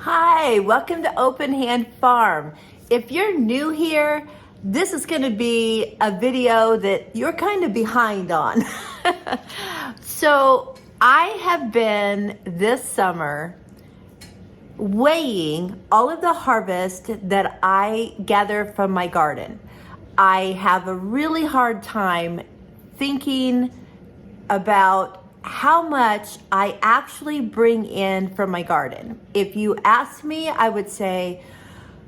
Hi, welcome to Open Hand Farm. If you're new here, this is going to be a video that you're kind of behind on. So I have been this summer weighing all of the harvest that I gather from my garden. I have a really hard time thinking about how much I actually bring in from my garden. If you ask me, I would say,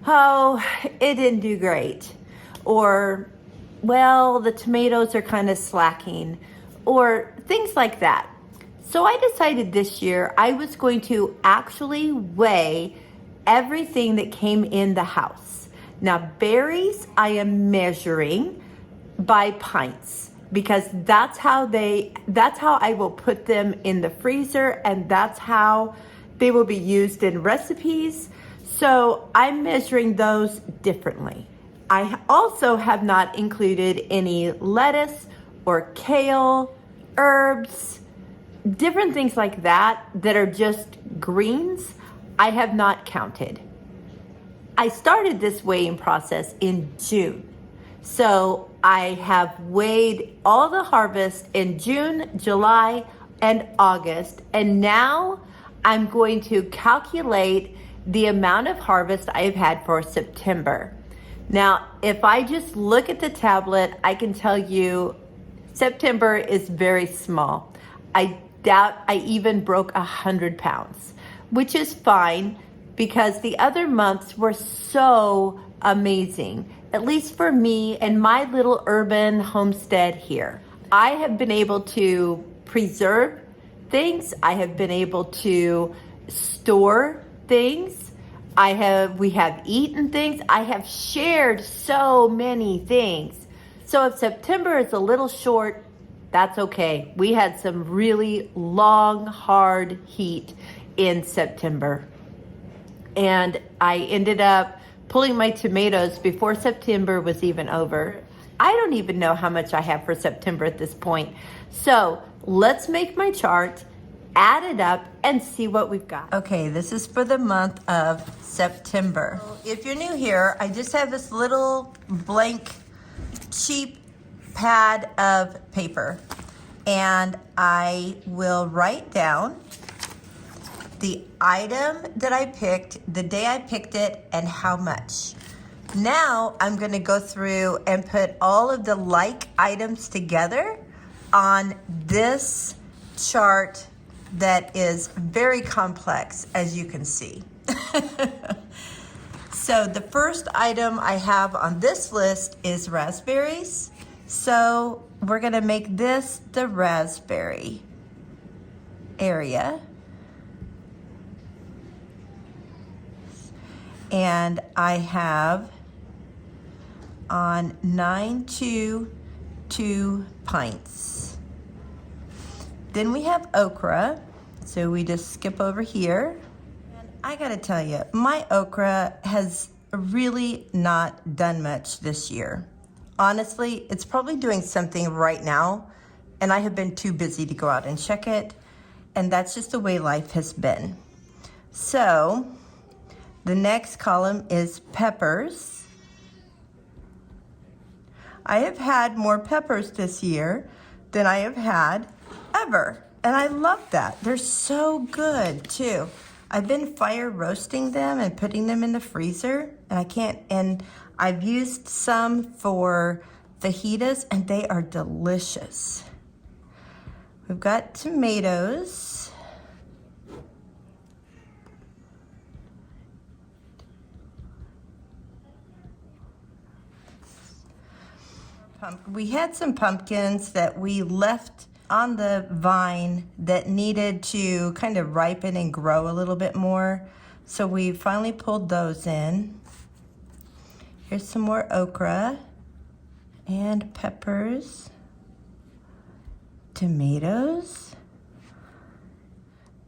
oh, it didn't do great. Or, well, the tomatoes are kind of slacking. Or things like that. So I decided this year I was going to actually weigh everything that came in the house. Now, berries I am measuring by pints, because that's how I will put them in the freezer, and that's how they will be used in recipes. So I'm measuring those differently. I also have not included any lettuce or kale, herbs, different things like that are just greens. I have not counted. I started this weighing process in June. So I have weighed all the harvest in June, July, and August. And now I'm going to calculate the amount of harvest I have had for September. Now, if I just look at the tablet, I can tell you September is very small. I doubt I even broke 100 pounds, which is fine because the other months were so amazing, at least for me and my little urban homestead here. I have been able to preserve things. I have been able to store things. We have eaten things. I have shared so many things. So if September is a little short, that's okay. We had some really long, hard heat in September. And I ended up pulling my tomatoes before September was even over. I don't even know how much I have for September at this point. So let's make my chart, add it up, and see what we've got. Okay, this is for the month of September. If you're new here, I just have this little blank, cheap pad of paper, and I will write down the item that I picked, the day I picked it, and how much. Now I'm gonna go through and put all of the like items together on this chart that is very complex, as you can see. So the first item I have on this list is raspberries. So we're gonna make this the raspberry area. And I have on 922 pints. Then we have okra. So we just skip over here. And I gotta tell you, my okra has really not done much this year. Honestly, it's probably doing something right now, and I have been too busy to go out and check it. And that's just the way life has been. So the next column is peppers. I have had more peppers this year than I have had ever. And I love that. They're so good too. I've been fire roasting them and putting them in the freezer, and I've used some for fajitas, and they are delicious. We've got tomatoes. We had some pumpkins that we left on the vine that needed to kind of ripen and grow a little bit more. So we finally pulled those in. Here's some more okra and peppers, tomatoes,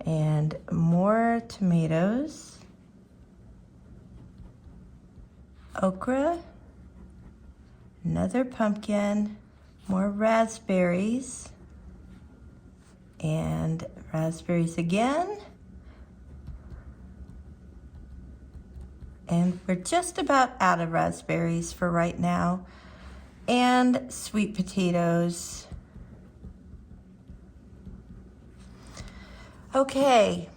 and more tomatoes, okra, another pumpkin, more raspberries, and raspberries again, And we're just about out of raspberries for right now. And sweet potatoes. Okay,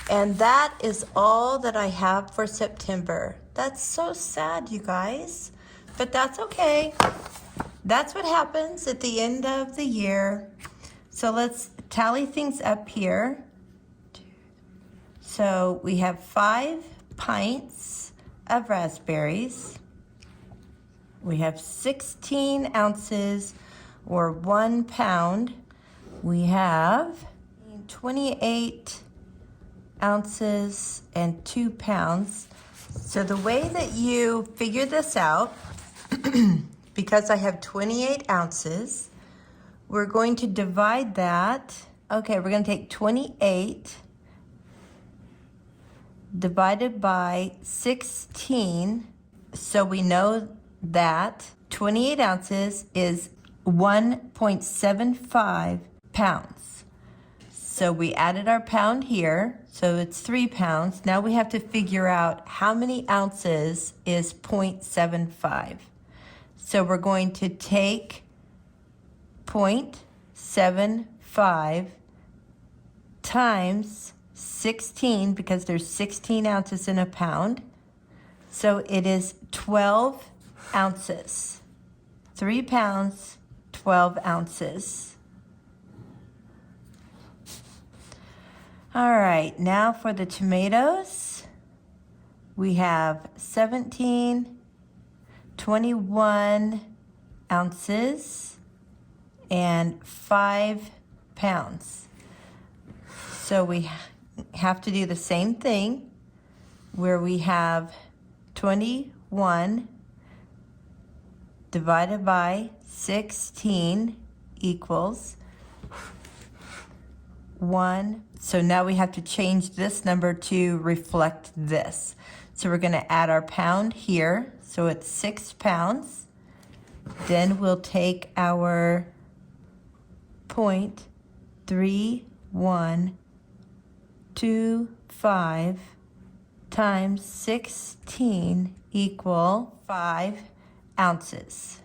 and that is all that I have for September. That's so sad, you guys, but that's okay. That's what happens at the end of the year. So let's tally things up here. So we have 5 pints of raspberries. We have 16 ounces or 1 pound. We have 28 ounces and 2 pounds. So the way that you figure this out, because I have 28 ounces, we're going to divide that. Okay, we're going to take 28 divided by 16. So we know that 28 ounces is 1.75 pounds. So we added our pound here, so it's 3 pounds. Now we have to figure out how many ounces is 0.75. So we're going to take 0.75 times 16, because there's 16 ounces in a pound. So it is 12 ounces. 3 pounds, 12 ounces. All right, now for the tomatoes, we have 17, 21 ounces, and 5 pounds. So we have to do the same thing where we have 21 divided by 16 equals 1. So now we have to change this number to reflect this. So we're going to add our pound here. So it's 6 pounds. Then we'll take our 0.3125 times 16 equal 5 ounces.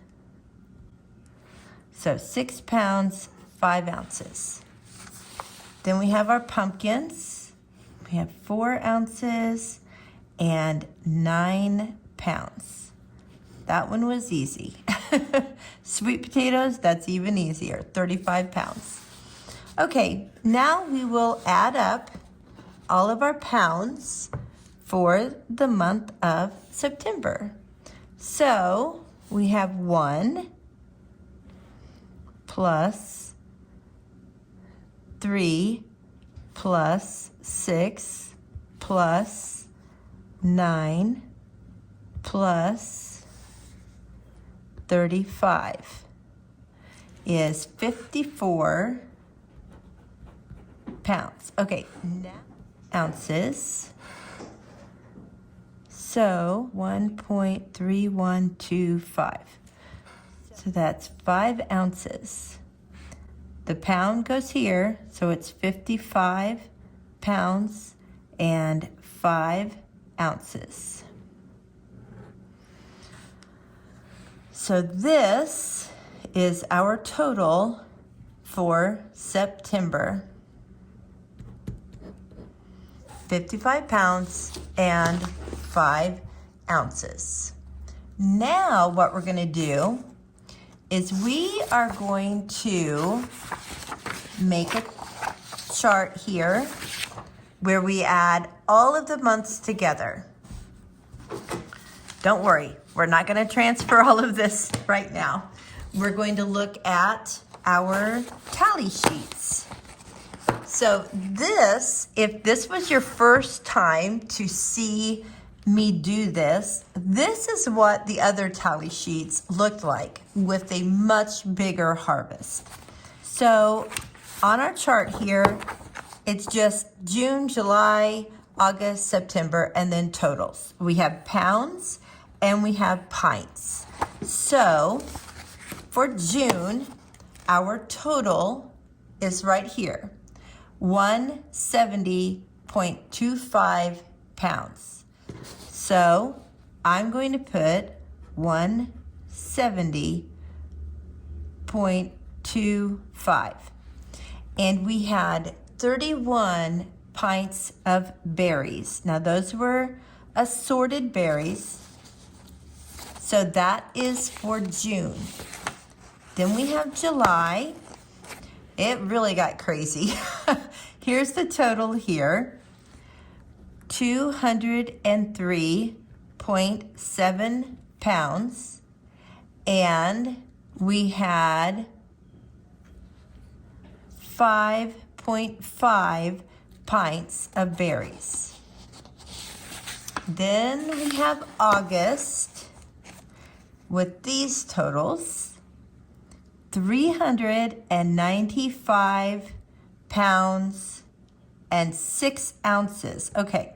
So 6 pounds, 5 ounces. Then we have our pumpkins. We have 4 ounces and 9 pounds. That one was easy. Sweet potatoes, that's even easier, 35 pounds. Okay, now we will add up all of our pounds for the month of September. So we have 1 plus 3 plus 6 plus 9 plus 35 is 54 pounds. Okay, now ounces. So 1.3125. So that's 5 ounces. The pound goes here, so it's 55 pounds and 5 ounces. So this is our total for September. 55 pounds and 5 ounces. Now what we're going to do is we are going to make a chart here where we add all of the months together. Don't worry, we're not going to transfer all of this right now. We're going to look at our tally sheets. So this, if this was your first time to see me do this, this is what the other tally sheets looked like with a much bigger harvest. So on our chart here, it's just June, July, August, September, and then totals. We have pounds and we have pints. So for June, our total is right here, 170.25 pounds. So I'm going to put 170.25. And we had 31 pints of berries. Now those were assorted berries. So that is for June. Then we have July. It really got crazy. Here's the total here. 203.7 pounds. And we had 5.5 pints of berries. Then we have August with these totals. 395 pounds and 6 ounces. Okay,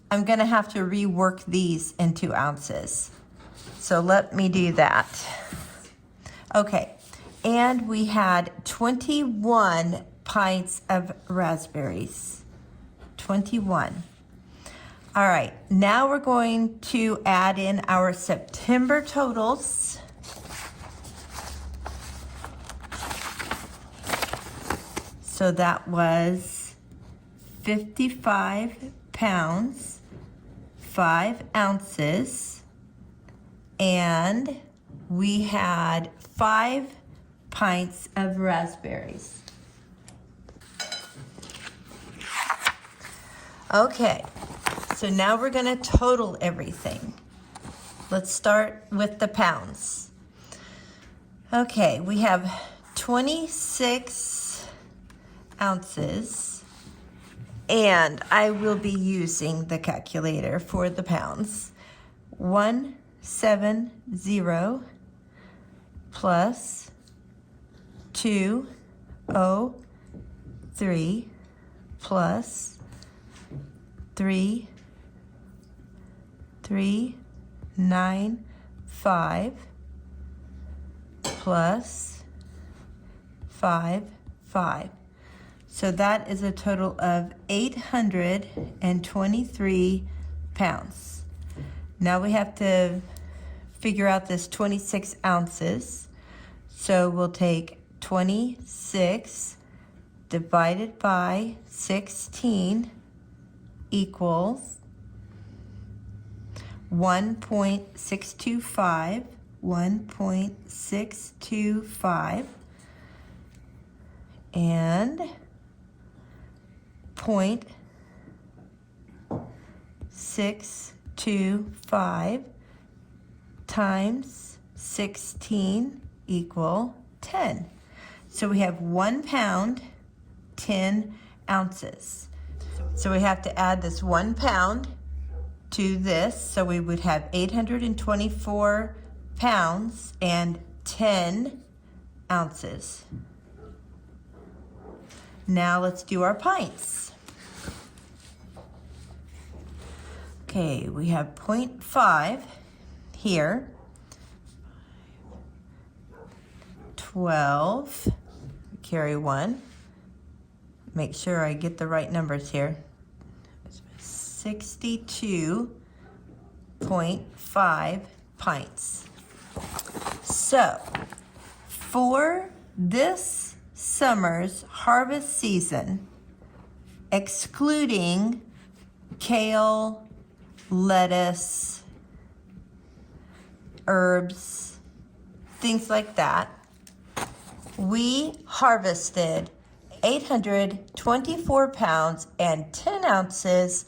I'm gonna have to rework these into ounces. So let me do that. Okay, and we had 21 pints of raspberries. 21. All right, now we're going to add in our September totals. So that was 55 pounds, 5 ounces, and we had 5 pints of raspberries. Okay, so now we're gonna total everything. Let's start with the pounds. Okay, we have 26 ounces, and I will be using the calculator for the pounds. 170 plus 203 plus 395 plus 5. So that is a total of 823 pounds. Now we have to figure out this 26 ounces. So we'll take 26 divided by 16 equals 1.625. 1.625. And 0.625 times 16 equal 10. So we have 1 pound, 10 ounces. So we have to add this 1 pound to this. So we would have 824 pounds and 10 ounces. Now let's do our pints. Okay, we have 0.5 here. 12, carry 1. Make sure I get the right numbers here. 62.5 pints. So, for this summer's harvest season, excluding kale, lettuce, herbs, things like that, we harvested 824 pounds and 10 ounces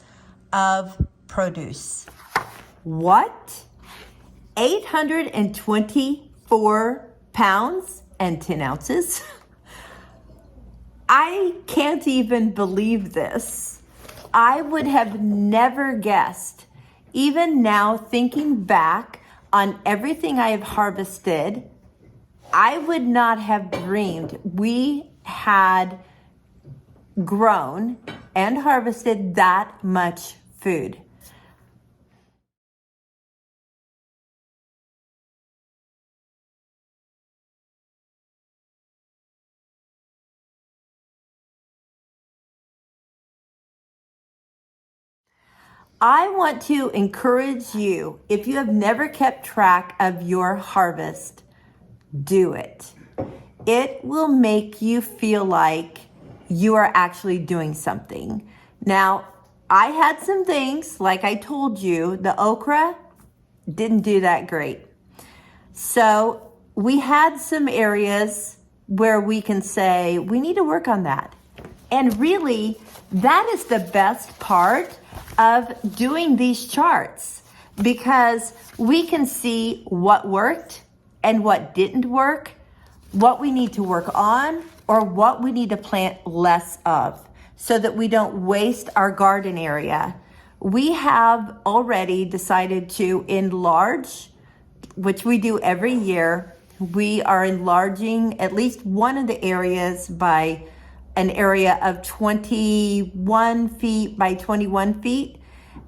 of produce. What? 824 pounds and 10 ounces? I can't even believe this. I would have never guessed. Even now, thinking back on everything I have harvested, I would not have dreamed we had grown and harvested that much food. I want to encourage you, if you have never kept track of your harvest, do it. It will make you feel like you are actually doing something. Now, I had some things, like I told you, the okra didn't do that great. So we had some areas where we can say, we need to work on that. And really, that is the best part of doing these charts, because we can see what worked and what didn't work, what we need to work on, or what we need to plant less of, so that we don't waste our garden area. We have already decided to enlarge, which we do every year. We are enlarging at least one of the areas by an area of 21 feet by 21 feet.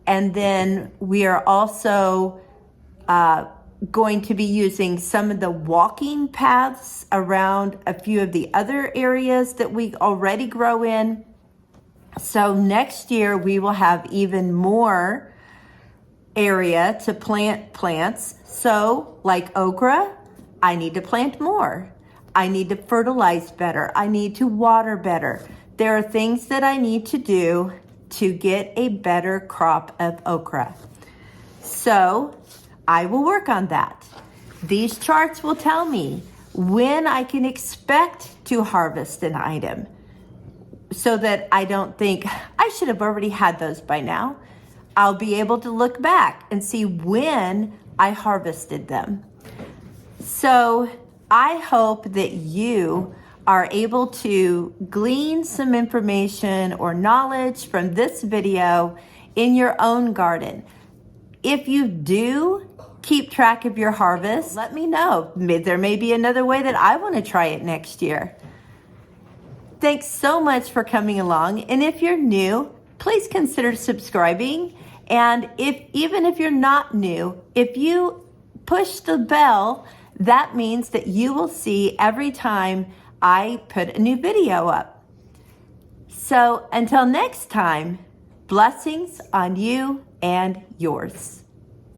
And then we are also going to be using some of the walking paths around a few of the other areas that we already grow in. So next year we will have even more area to plant plants. So like okra, I need to plant more. I need to fertilize better. I need to water better. There are things that I need to do to get a better crop of okra. So I will work on that. These charts will tell me when I can expect to harvest an item, so that I don't think I should have already had those by now. I'll be able to look back and see when I harvested them. So I hope that you are able to glean some information or knowledge from this video in your own garden. If you do keep track of your harvest, let me know. There may be another way that I want to try it next year. Thanks so much for coming along. And if you're new, please consider subscribing. And even if you're not new, if you push the bell, that means that you will see every time I put a new video up. So until next time, blessings on you and yours.